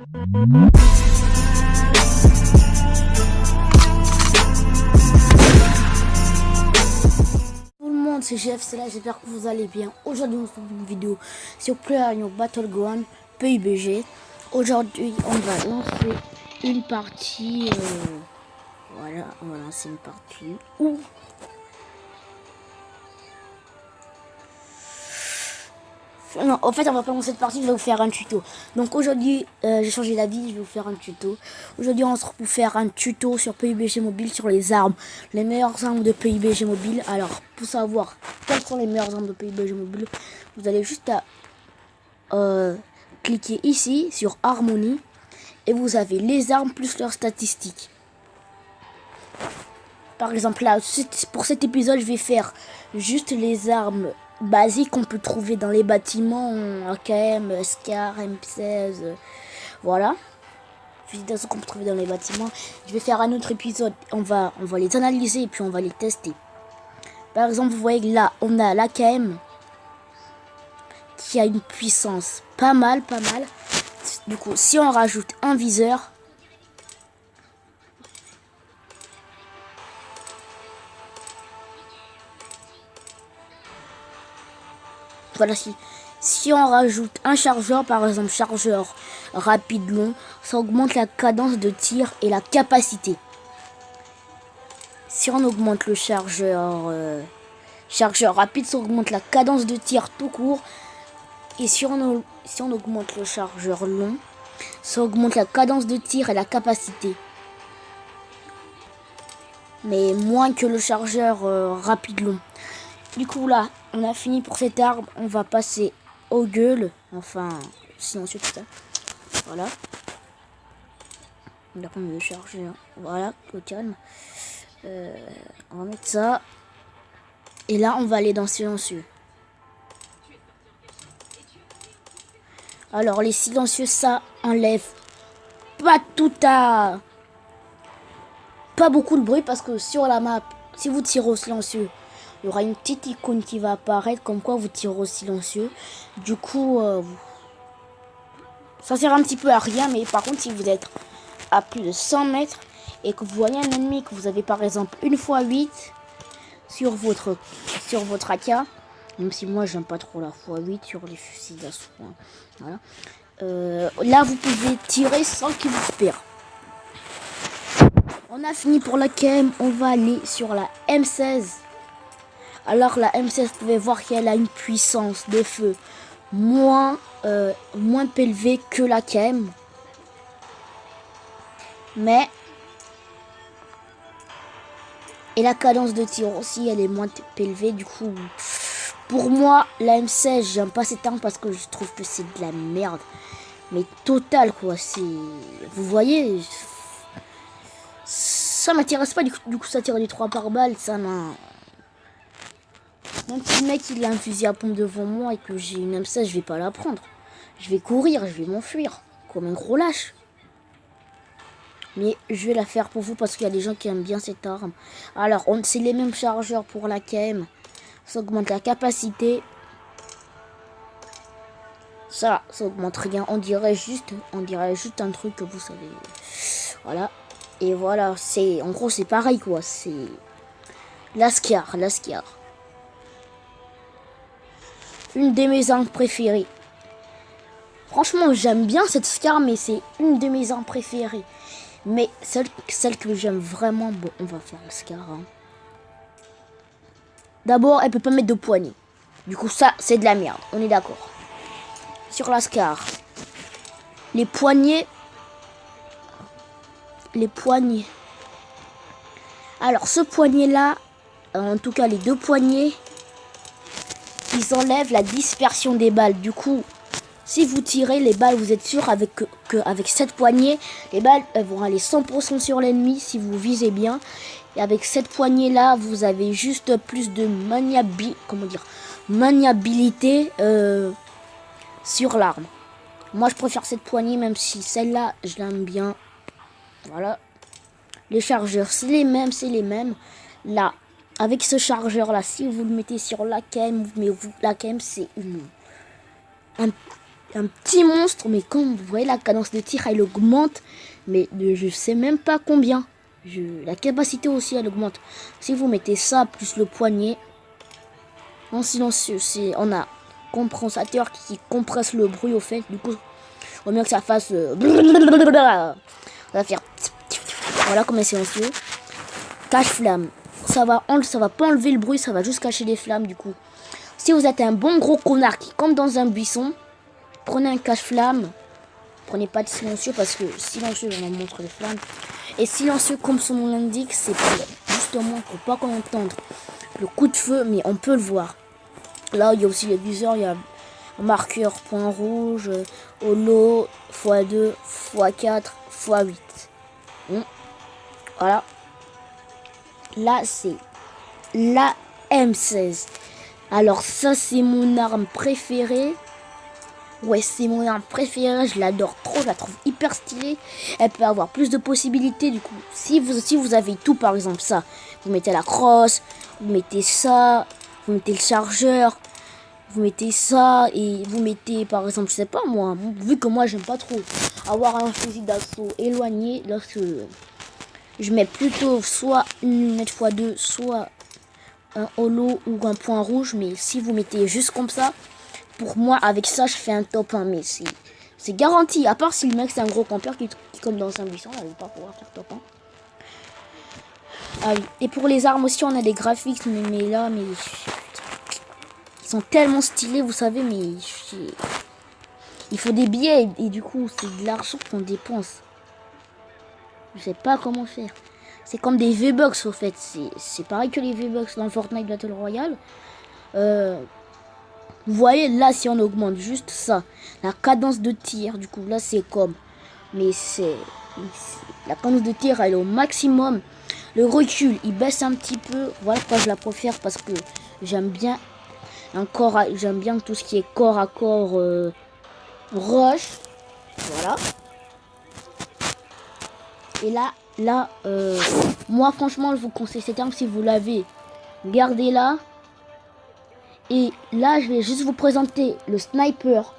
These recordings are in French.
Tout le monde, c'est GF, c'est là, j'espère que vous allez bien. Aujourd'hui, on se trouve une vidéo sur PlayerUnknown's Battleground PUBG. Aujourd'hui, on va lancer une partie. Voilà, on va lancer une partie. Non, en fait, on va pas lancer cette partie, je vais vous faire un tuto. Donc aujourd'hui, j'ai changé d'avis, je vais vous faire un tuto. Aujourd'hui, on se retrouve pour faire un tuto sur PUBG Mobile sur les armes. Les meilleures armes de PUBG Mobile. Alors, pour savoir quelles sont les meilleures armes de PUBG Mobile, vous allez juste à cliquer ici sur Harmonie. Et vous avez les armes plus leurs statistiques. Par exemple, là, pour cet épisode, je vais faire juste les armes basiques qu'on peut trouver dans les bâtiments, AKM, SCAR, M16, voilà. Fusils qu'on peut trouver dans les bâtiments. Je vais faire un autre épisode, on va les analyser et puis on va les tester. Par exemple, vous voyez là, on a l'AKM qui a une puissance pas mal. Du coup, si on rajoute un viseur, voilà, si on rajoute un chargeur, par exemple chargeur rapide long, ça augmente la cadence de tir et la capacité. Si on augmente le chargeur rapide, ça augmente la cadence de tir tout court. Et si on augmente le chargeur long, ça augmente la cadence de tir et la capacité. Mais moins que le chargeur rapide long. Du coup là, on a fini pour cette arme. On va passer aux gueules. Enfin, silencieux tout ça. Voilà. On a pas mis le chargeur. Voilà, au calme. On va mettre ça. Et là, on va aller dans silencieux. Alors, les silencieux, ça enlève pas pas beaucoup de bruit. Parce que sur la map, si vous tirez au silencieux, il y aura une petite icône qui va apparaître comme quoi vous tirez au silencieux. Du coup, ça sert un petit peu à rien. Mais par contre, si vous êtes à plus de 100 mètres et que vous voyez un ennemi, que vous avez par exemple 1x8 sur votre AK, même si moi j'aime pas trop la x8 sur les fusils d'assaut, voilà. Là vous pouvez tirer sans qu'il vous perd. On a fini pour la KM, on va aller sur la M16. Alors la M16, vous pouvez voir qu'elle a une puissance de feu moins élevée que la KM. Mais et la cadence de tir aussi, elle est moins élevée. Du coup, pour moi, la M16, j'aime pas cette arme parce que je trouve que c'est de la merde. Mais total, quoi. C'est, vous voyez, ça m'intéresse pas. Du coup, ça tire des 3 par balle. Ça m'a. Même si le mec il a un fusil à pompe devant moi et que j'ai une M16, je vais pas la prendre. Je vais courir, je vais m'enfuir comme un gros lâche. Mais je vais la faire pour vous parce qu'il y a des gens qui aiment bien cette arme. Alors, c'est les mêmes chargeurs pour la KM. Ça augmente la capacité. Ça augmente rien. On dirait juste un truc que vous savez. Voilà. Et voilà, en gros, c'est pareil, quoi. C'est la SCAR. Une de mes armes préférées. Franchement, j'aime bien cette SCAR, mais c'est une de mes armes préférées. Mais celle que j'aime vraiment, bon, on va faire la SCAR. Hein. D'abord, elle peut pas mettre de poignée. Du coup, ça, c'est de la merde. On est d'accord. Sur la SCAR, les poignées. Alors, ce poignet-là, en tout cas, les deux poignets, ils enlèvent la dispersion des balles. Du coup, si vous tirez les balles, vous êtes sûr qu'avec cette poignée, les balles elles vont aller 100% sur l'ennemi si vous visez bien. Et avec cette poignée là, vous avez juste plus de maniabilité sur l'arme. Moi je préfère cette poignée, même si celle-là je l'aime bien. Voilà. Les chargeurs c'est les mêmes. Là, avec ce chargeur là, si vous le mettez sur l'AKM, mais l'AKM c'est un petit monstre, mais quand vous voyez la cadence de tir, elle augmente, mais de je sais même pas combien. La capacité aussi, elle augmente. Si vous mettez ça, plus le poignet, en silencieux, on a compensateur qui compresse le bruit au fait, du coup, au mieux que ça fasse... ça va faire... Voilà comme un silencieux. Cache-flamme. Ça va pas enlever le bruit, ça va juste cacher les flammes, du coup. Si vous êtes un bon gros connard qui campe dans un buisson, prenez un cache-flamme. Prenez pas de silencieux parce que silencieux, on va montrer les flammes. Et silencieux, comme son nom l'indique, c'est justement pour pas qu'on entende le coup de feu, mais on peut le voir. Là, il y a aussi les viseurs, il y a marqueur, point rouge, holo, x2, x4, x8. Voilà. Là, c'est la M16. Alors ça, c'est mon arme préférée. Ouais, c'est mon arme préférée, je l'adore trop, je la trouve hyper stylée. Elle peut avoir plus de possibilités, du coup. Si vous avez tout, par exemple, ça, vous mettez la crosse, vous mettez ça, vous mettez le chargeur, vous mettez ça, et vous mettez, par exemple, je sais pas moi, vu que moi, j'aime pas trop avoir un fusil d'assaut éloigné, lorsque je mets plutôt soit une lunette x2, soit un holo ou un point rouge, mais si vous mettez juste comme ça, pour moi, avec ça, je fais un top 1, mais c'est garanti. À part si le mec, c'est un gros campeur qui comme dans un buisson, là, il va pas pouvoir faire top 1. Ah oui. Et pour les armes aussi, on a des graphiques, mais là, ils sont tellement stylés, vous savez, mais il faut des billets, et du coup, c'est de l'argent qu'on dépense. Je sais pas comment faire. C'est comme des V-Bucks, au fait. C'est pareil que les V-Bucks dans Fortnite Battle Royale. Vous voyez, là, si on augmente juste ça, la cadence de tir, du coup, là, c'est comme... Mais la cadence de tir, elle est au maximum. Le recul, il baisse un petit peu. Voilà pourquoi je la préfère, parce que j'aime bien j'aime bien tout ce qui est corps à corps rush. Voilà. Et là, moi, franchement, je vous conseille cette arme si vous l'avez. Gardez-la. Et là, je vais juste vous présenter le sniper.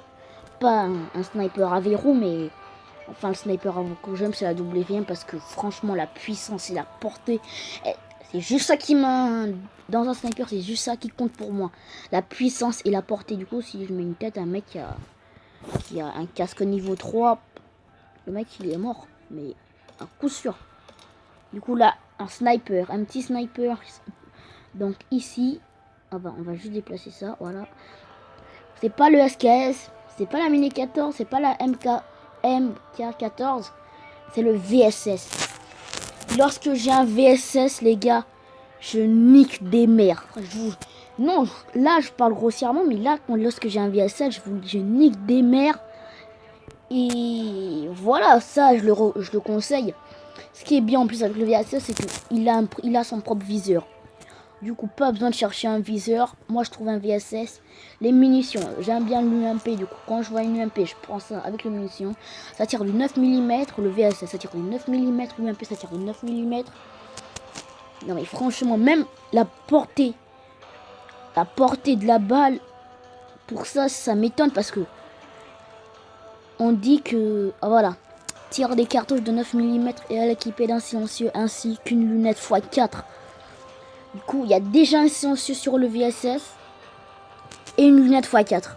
Pas un sniper à verrou, mais enfin le sniper à verrou que j'aime, c'est la WM, parce que franchement, la puissance et la portée, c'est juste ça qui m'a... Dans un sniper, c'est juste ça qui compte pour moi. La puissance et la portée. Du coup, si je mets une tête à un mec qui a un casque niveau 3, le mec, il est mort. Mais à coup sûr. Du coup, là, un sniper, un petit sniper. Donc ici... Ah bah, on va juste déplacer ça, voilà. C'est pas le SKS, c'est pas la Mini 14, c'est pas la MK14, c'est le VSS. Lorsque j'ai un VSS, les gars, je nique des mères. Non, là je parle grossièrement, mais là, lorsque j'ai un VSS, je nique des mères. Et voilà, ça, je le conseille. Ce qui est bien en plus avec le VSS, c'est qu'il a son propre viseur. Du coup, pas besoin de chercher un viseur. Moi, je trouve un VSS. Les munitions, j'aime bien l'UMP. Du coup, quand je vois une UMP, je prends ça avec les munitions. Ça tire du 9 mm. Le VSS, ça tire du 9 mm. L'UMP, ça tire du 9 mm. Non, mais franchement, même la portée de la balle, pour ça, ça m'étonne parce que on dit que, ah, voilà, tire des cartouches de 9 mm et elle est équipée d'un silencieux ainsi qu'une lunette x4. Du coup, il y a déjà un silencieux sur le VSS et une lunette x4.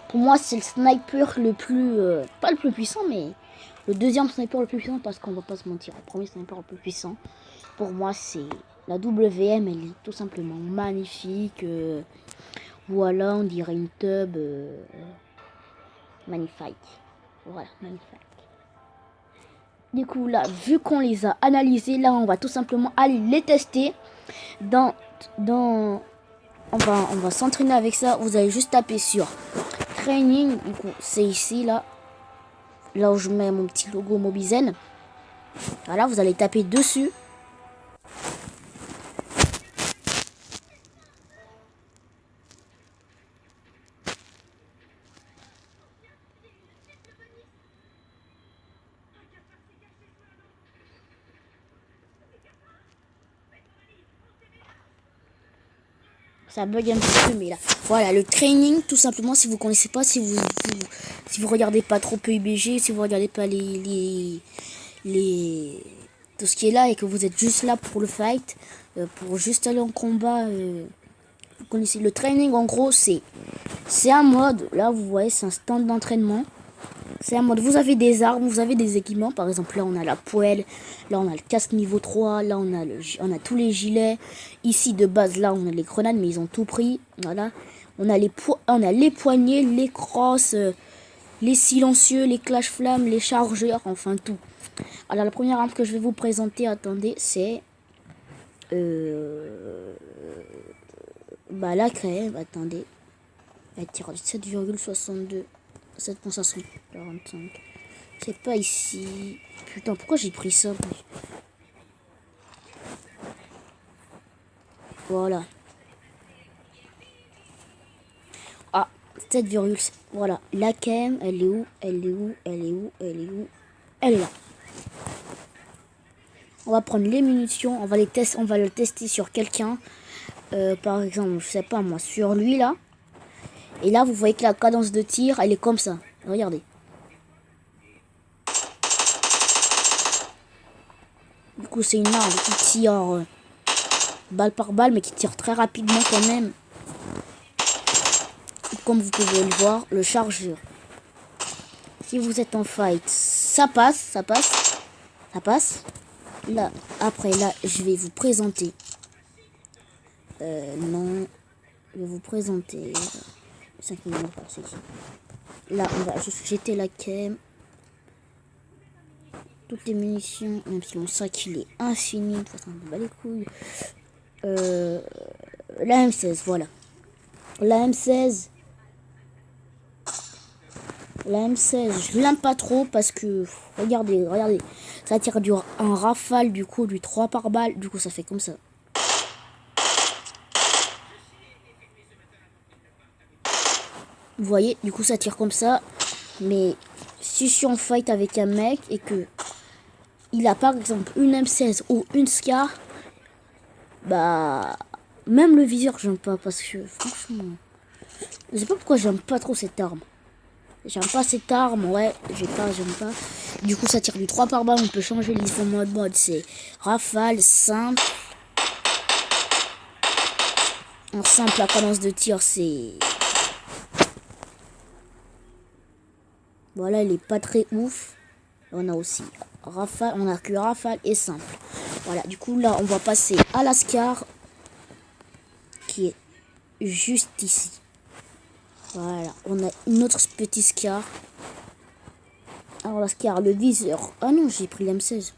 Pour moi, c'est le sniper le plus... pas le plus puissant, mais le deuxième sniper le plus puissant, parce qu'on va pas se mentir. Le premier sniper le plus puissant, pour moi, c'est la WM. Elle est tout simplement magnifique. Voilà, on dirait une tub. Magnifique. Voilà, magnifique. Du coup, là, vu qu'on les a analysés, là, on va tout simplement aller les tester on va s'entraîner avec ça. Vous allez juste taper sur training. Du coup, c'est ici, là où je mets mon petit logo Mobizen. Voilà, vous allez taper dessus. Ça bug un petit peu, mais là. Voilà, le training, tout simplement, si vous connaissez pas, si vous regardez pas trop PUBG, si vous regardez pas tout ce qui est là et que vous êtes juste là pour le fight, pour juste aller en combat, vous connaissez le training. En gros, c'est un mode. Là, vous voyez, c'est un stand d'entraînement. C'est un mode, vous avez des armes, vous avez des équipements. Par exemple, là, on a la poêle. Là, on a le casque niveau 3. Là, on a tous les gilets. Ici, de base, là, on a les grenades, mais ils ont tout pris. Voilà. On a les poignets, les crosses, les silencieux, les clash-flammes, les chargeurs, enfin tout. Alors, la première arme que je vais vous présenter, attendez, c'est... la crème, attendez. Elle tire 7,62. 7,545. C'est pas ici. Putain, pourquoi j'ai pris ça? Voilà. Ah, 7, voilà. La cam, elle est où? Elle est où? Elle est où? Elle est où? Elle est là. On va prendre les munitions. On va le tester sur quelqu'un. Par exemple, je sais pas moi, sur lui là. Et là, vous voyez que la cadence de tir, elle est comme ça. Regardez. Du coup, c'est une arme qui tire balle par balle, mais qui tire très rapidement quand même. Comme vous pouvez le voir, le chargeur. Si vous êtes en fight, ça passe, ça passe, ça passe. Là, après, là, je vais vous présenter. Non, je vais vous présenter. 5 minutes par ceci. Là, on va juste jeter la cam. Toutes les munitions, même si mon sac il est infini, de toute façon on bat les couilles. La M16, voilà. La M16, je l'aime pas trop parce que regardez, ça tire un rafale du coup du 3 par balle, du coup ça fait comme ça. Vous voyez, du coup ça tire comme ça, mais si je suis en fight avec un mec et que il a par exemple une M16 ou une Scar, bah même le viseur j'aime pas parce que franchement je sais pas pourquoi j'aime pas trop cette arme. J'aime pas cette arme, ouais, j'aime pas. Du coup ça tire du 3 par balle, on peut changer les différents modes, c'est rafale, simple. En simple la cadence de tir c'est... Voilà, il est pas très ouf. On a aussi rafale, on a que rafale et simple. Voilà, du coup là on va passer à la Scar qui est juste ici. Voilà, on a une autre petite Scar. Alors la Scar, le viseur. Ah non, j'ai pris l'M16.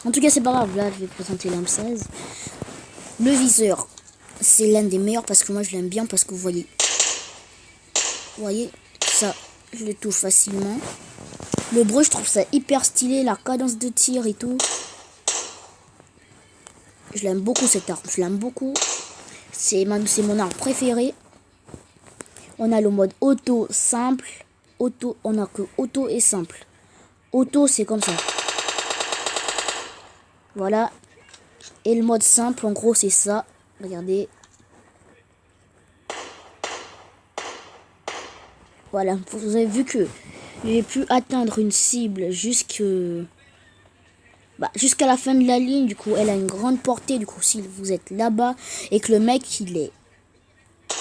En tout cas, c'est pas grave, là je vais présenter l'M16. Le viseur, c'est l'un des meilleurs parce que moi je l'aime bien parce que vous voyez, ça, je le touche facilement. Le bruit, je trouve ça hyper stylé, la cadence de tir et tout. Je l'aime beaucoup cette arme, je l'aime beaucoup. C'est mon arme préférée. On a le mode auto simple. Auto, on a que auto et simple. Auto, c'est comme ça. Voilà. Et le mode simple, en gros, c'est ça. Regardez. Voilà, vous avez vu que j'ai pu atteindre une cible jusqu'à la fin de la ligne. Du coup, elle a une grande portée. Du coup, si vous êtes là-bas et que le mec, il est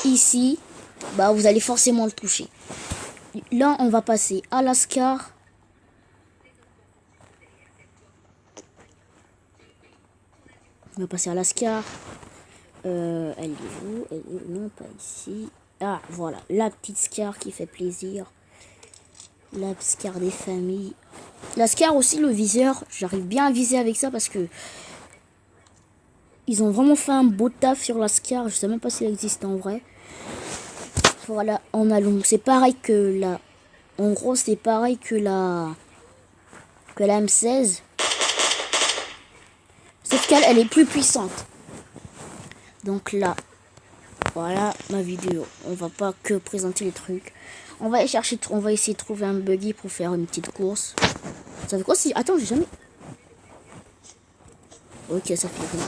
ici, bah vous allez forcément le toucher. Là, on va passer à la Scar. On va passer à la Scar. Elle est où? Elle est... Non, pas ici. Ah, voilà. La petite Scar qui fait plaisir. La Scar des familles. La Scar aussi, le viseur. J'arrive bien à viser avec ça parce que ils ont vraiment fait un beau taf sur la Scar. Je sais même pas si elle existe en vrai. Voilà, on a c'est pareil que la... En gros, c'est pareil que la M16. Sauf qu'elle, elle est plus puissante. Donc là, voilà ma vidéo. On va pas que présenter les trucs. On va essayer de trouver un buggy pour faire une petite course. Ça fait quoi si... Attends, j'ai jamais... Ok, ça fait rien.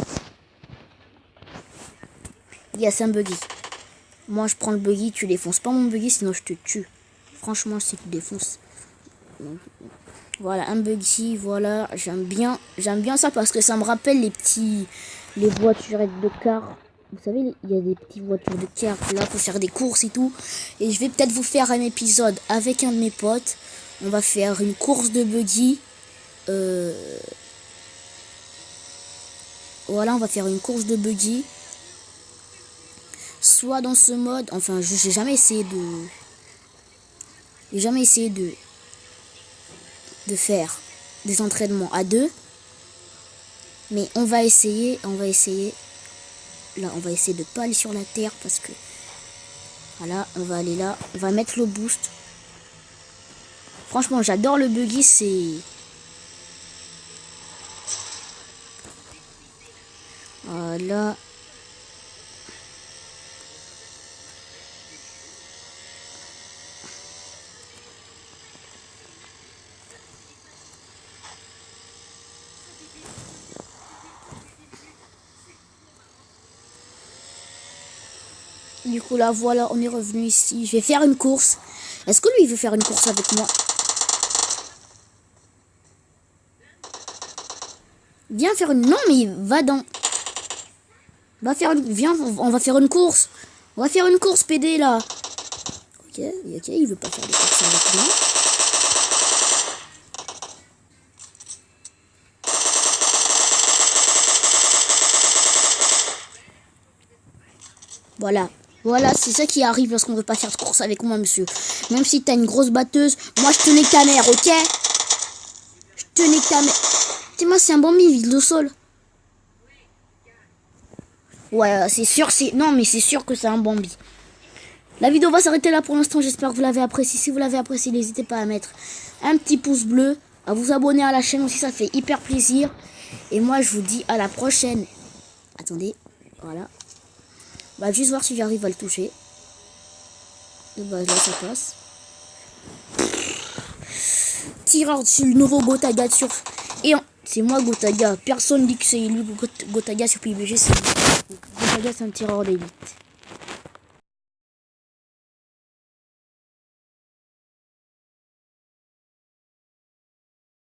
Yes, un buggy. Moi, je prends le buggy, tu défonces pas mon buggy, sinon je te tue. Franchement, si tu défonces. Voilà, un buggy, voilà. J'aime bien ça parce que ça me rappelle les voiturettes de car. Vous savez, il y a des petites voitures de car là pour faire des courses et tout. Et je vais peut-être vous faire un épisode avec un de mes potes. On va faire une course de buggy. Voilà, on va faire une course de buggy. Soit dans ce mode, enfin, j'ai jamais essayé de faire des entraînements à deux. Mais on va essayer. Là, on va essayer de pas aller sur la terre parce que voilà, on va aller là, on va mettre le boost. Franchement, j'adore le buggy, c'est voilà. Du coup là voilà, on est revenu ici. Je vais faire une course. Est-ce que lui il veut faire une course avec moi? Viens faire une... Non mais va dans... Va faire une... Viens, on va faire une course. On va faire une course PD là. Ok, il veut pas faire de course avec moi. Voilà, c'est ça qui arrive lorsqu'on veut pas faire de course avec moi, monsieur. Même si t'as une grosse batteuse, moi je te nique ta mère, ok? Je te nique ta mère. Tu moi c'est un Bambi, vide le sol. Ouais, c'est sûr, non, mais c'est sûr que c'est un Bambi. La vidéo va s'arrêter là pour l'instant. J'espère que vous l'avez apprécié. Si vous l'avez apprécié, n'hésitez pas à mettre un petit pouce bleu, à vous abonner à la chaîne aussi, ça fait hyper plaisir. Et moi, je vous dis à la prochaine. Attendez, voilà. Bah, juste voir si j'arrive à le toucher. De base, là, ça passe. Tireur sur le nouveau Gotaga sur... Et c'est moi Gotaga. Personne dit que c'est lui Gotaga sur PUBG. Gotaga, c'est un tireur d'élite.